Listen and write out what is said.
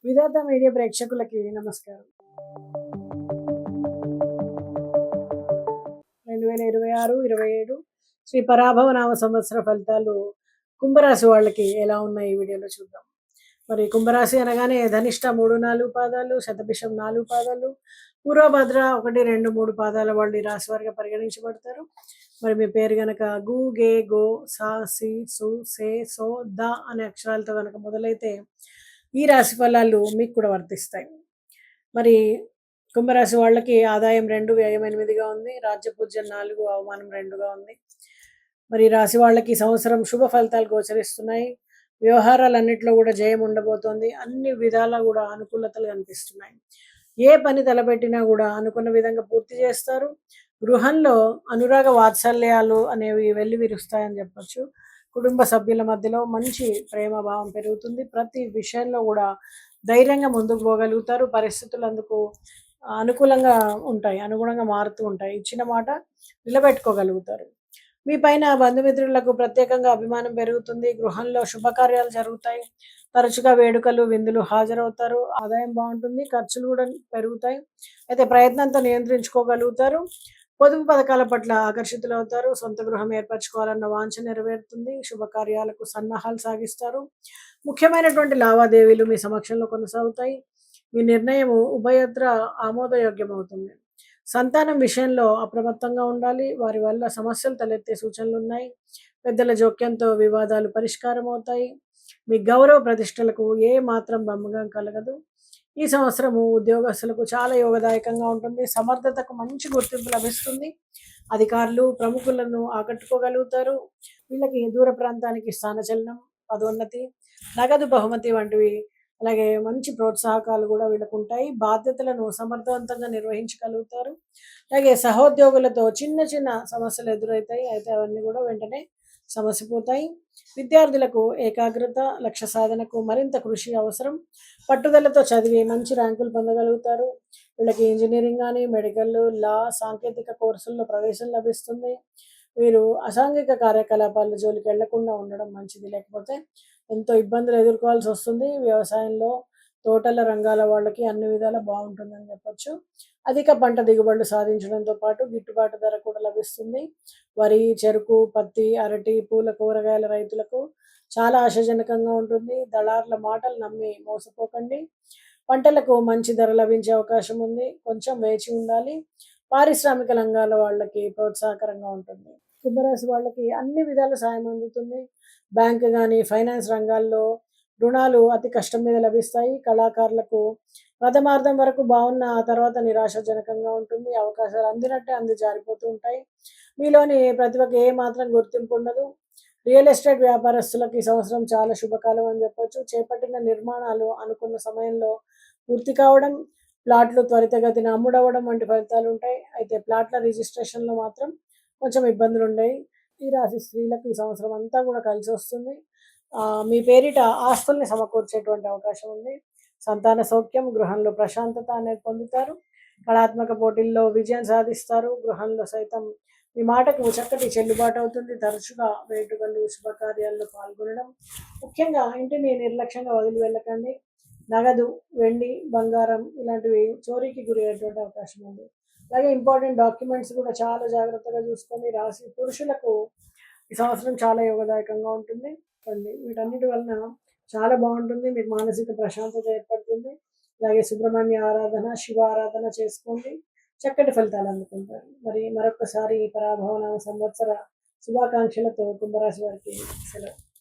విధాత media ప్రేక్షకులకి నమస్కారం. 2026, 27 శ్రీ పరాభవ నామ సంవత్సర ఫలితాలు కుంభరాశి వాళ్ళకి ఎలా ఉన్నాయి ఈ వీడియోలో చూద్దాం. మరి కుంభరాశి అనగానే ధనిష్ట 3, 4 పాదాలు, శతభిషం 4 పాదాలు, పూర్వభద్ర 1, 2, 3 పాదాల వాళ్ళు ఈ రాశి వారిగా పరిగణించబడతారు. మరి మీ పేరు గనక గు, గే, గో, సా, సి, సు, సే, సో, ద అనే అక్షరాలతో కనుక మొదలైతే ఈ రాశి ఫలాలు మీకు కూడా వర్తిస్తాయి. మరి కుంభరాశి వాళ్ళకి ఆదాయం 2, వ్యయం 8గా ఉంది. రాజ్యపూజ్యం 4, అవమానం 2గా ఉంది. మరి రాశి వాళ్ళకి సంవత్సరం శుభ ఫలితాలు గోచరిస్తున్నాయి. వ్యవహారాలన్నింటిలో కూడా జయం ఉండబోతోంది. అన్ని విధాలా కూడా అనుకూలతలు కనిపిస్తున్నాయి. ఏ పని తలపెట్టినా కూడా అనుకున్న విధంగా పూర్తి చేస్తారు. గృహంలో అనురాగ వాత్సల్యాలు అనేవి వెళ్ళి విరుస్తాయని చెప్పొచ్చు. కుటుంబ సభ్యుల మధ్యలో మంచి ప్రేమ భావం పెరుగుతుంది. ప్రతి విషయంలో కూడా ధైర్యంగా ముందుకు పోగలుగుతారు. పరిస్థితులు అందుకు అనుకూలంగా ఉంటాయి, అనుగుణంగా మారుతూ ఉంటాయి. ఇచ్చిన మాట నిలబెట్టుకోగలుగుతారు. మీ పైన బంధుమిత్రులకు ప్రత్యేకంగా అభిమానం పెరుగుతుంది. గృహంలో శుభకార్యాలు జరుగుతాయి. తరచుగా వేడుకలు, విందులు హాజరవుతారు. ఆదాయం బాగుంటుంది. ఖర్చులు కూడా పెరుగుతాయి. అయితే ప్రయత్నంతో నియంత్రించుకోగలుగుతారు. పొదుపు పథకాల పట్ల ఆకర్షితులవుతారు. సొంత గృహం ఏర్పరచుకోవాలన్న వాంఛ నెరవేరుతుంది. శుభకార్యాలకు సన్నాహాలు సాగిస్తారు. ముఖ్యమైనటువంటి లావాదేవీలు మీ సమక్షంలో కొనసాగుతాయి. మీ నిర్ణయం ఉభయత్ర ఆమోదయోగ్యమవుతుంది. సంతానం విషయంలో అప్రమత్తంగా ఉండాలి. వారి వల్ల సమస్యలు తలెత్తే సూచనలు ఉన్నాయి. పెద్దల జోక్యంతో వివాదాలు పరిష్కారం అవుతాయి. మీ గౌరవ ప్రతిష్టలకు ఏ మాత్రం భంగం కలగదు. ఈ సంవత్సరము ఉద్యోగస్తులకు చాలా యోగదాయకంగా ఉంటుంది. సమర్థతకు మంచి గుర్తింపు లభిస్తుంది. అధికారులు, ప్రముఖులను ఆకట్టుకోగలుగుతారు. వీళ్ళకి దూర ప్రాంతానికి స్థానచలనం, పదోన్నతి, నగదు బహుమతి వంటివి, అలాగే మంచి ప్రోత్సాహకాలు కూడా వీళ్ళకు ఉంటాయి. బాధ్యతలను సమర్థవంతంగా నిర్వహించగలుగుతారు. అలాగే సహోద్యోగులతో చిన్న చిన్న సమస్యలు ఎదురవుతాయి. అయితే అవన్నీ కూడా వెంటనే సమసిపోతాయి. విద్యార్థులకు ఏకాగ్రత, లక్ష్య సాధనకు మరింత కృషి అవసరం. పట్టుదలతో చదివి మంచి ర్యాంకులు పొందగలుగుతారు. వీళ్ళకి ఇంజనీరింగ్ కానీ, మెడికల్, లా, సాంకేతిక కోర్సుల్లో ప్రవేశం లభిస్తుంది. వీరు అసాంఘిక కార్యకలాపాల జోలికి వెళ్లకుండా ఉండడం మంచిది. లేకపోతే ఎంతో ఇబ్బందులు ఎదుర్కోవాల్సి వస్తుంది. వ్యవసాయంలో, తోటల రంగాల వాళ్ళకి అన్ని విధాలా బాగుంటుందని చెప్పొచ్చు. అధిక పంట దిగుబడులు సాధించడంతో పాటు గిట్టుబాటు ధర కూడా లభిస్తుంది. వరి, చెరుకు, పత్తి, అరటి, పూల, కూరగాయల రైతులకు చాలా ఆశాజనకంగా ఉంటుంది. దళారుల మాటలు నమ్మి మోసపోకండి. పంటలకు మంచి ధర లభించే అవకాశం ఉంది. కొంచెం వేచి ఉండాలి. పారిశ్రామిక రంగాల వాళ్ళకి ప్రోత్సాహకరంగా ఉంటుంది. కుంభరాశి వాళ్ళకి అన్ని విధాల సాయం అందుతుంది. బ్యాంక్ కానీ, ఫైనాన్స్ రంగాల్లో రుణాలు అతి కష్టం మీద లభిస్తాయి. కళాకారులకు ప్రథమార్థం వరకు బాగున్న ఆ తర్వాత నిరాశాజనకంగా ఉంటుంది. అవకాశాలు అందినట్టే అంది జారిపోతూ ఉంటాయి. మీలోని ప్రతిభకి ఏ మాత్రం గుర్తింపు ఉండదు. రియల్ ఎస్టేట్ వ్యాపారస్తులకు ఈ సంవత్సరం చాలా శుభకాలం అని చెప్పొచ్చు. చేపట్టిన నిర్మాణాలు అనుకున్న సమయంలో పూర్తి కావడం, ప్లాట్లు త్వరితగతిన అమ్ముడవడం వంటి ఫలితాలు ఉంటాయి. అయితే ప్లాట్ల రిజిస్ట్రేషన్లో మాత్రం కొంచెం ఇబ్బందులు ఉన్నాయి. ఈ రాశి స్త్రీలకు ఈ సంవత్సరం అంతా కూడా కలిసి వస్తుంది. మీ పేరిట ఆస్తుల్ని సమకూర్చేటువంటి అవకాశం ఉంది. సంతాన సౌఖ్యం, గృహంలో ప్రశాంతత అనేది పొందుతారు. కళాత్మక పోటీల్లో విజయం సాధిస్తారు. గృహంలో సైతం మీ మాటకు చక్కటి చెల్లుబాటు అవుతుంది. తరచుగా వేడుకలు, శుభకార్యాల్లో పాల్గొనడం. ముఖ్యంగా ఇంటిని నిర్లక్ష్యంగా వదిలి వెళ్ళకండి. నగదు, వెండి, బంగారం ఇలాంటివి చోరీకి గురి అయ్యేటువంటి అవకాశం ఉంది. అలాగే ఇంపార్టెంట్ డాక్యుమెంట్స్ కూడా చాలా జాగ్రత్తగా చూసుకొని రాసి. పురుషులకు ఈ సంవత్సరం చాలా యోగదాయకంగా ఉంటుంది. వీటన్నిటి వలన చాలా బాగుంటుంది. మీకు మానసిక ప్రశాంతత ఏర్పడుతుంది. అలాగే సుబ్రహ్మణ్య ఆరాధన, శివ ఆరాధన చేసుకోండి. చక్కటి ఫలితాలు అందుకుంటారు. మరి మరొకసారి పరాభవ నామ సంవత్సర శుభాకాంక్షలతో కుంభరాశి వారికి సెలవు.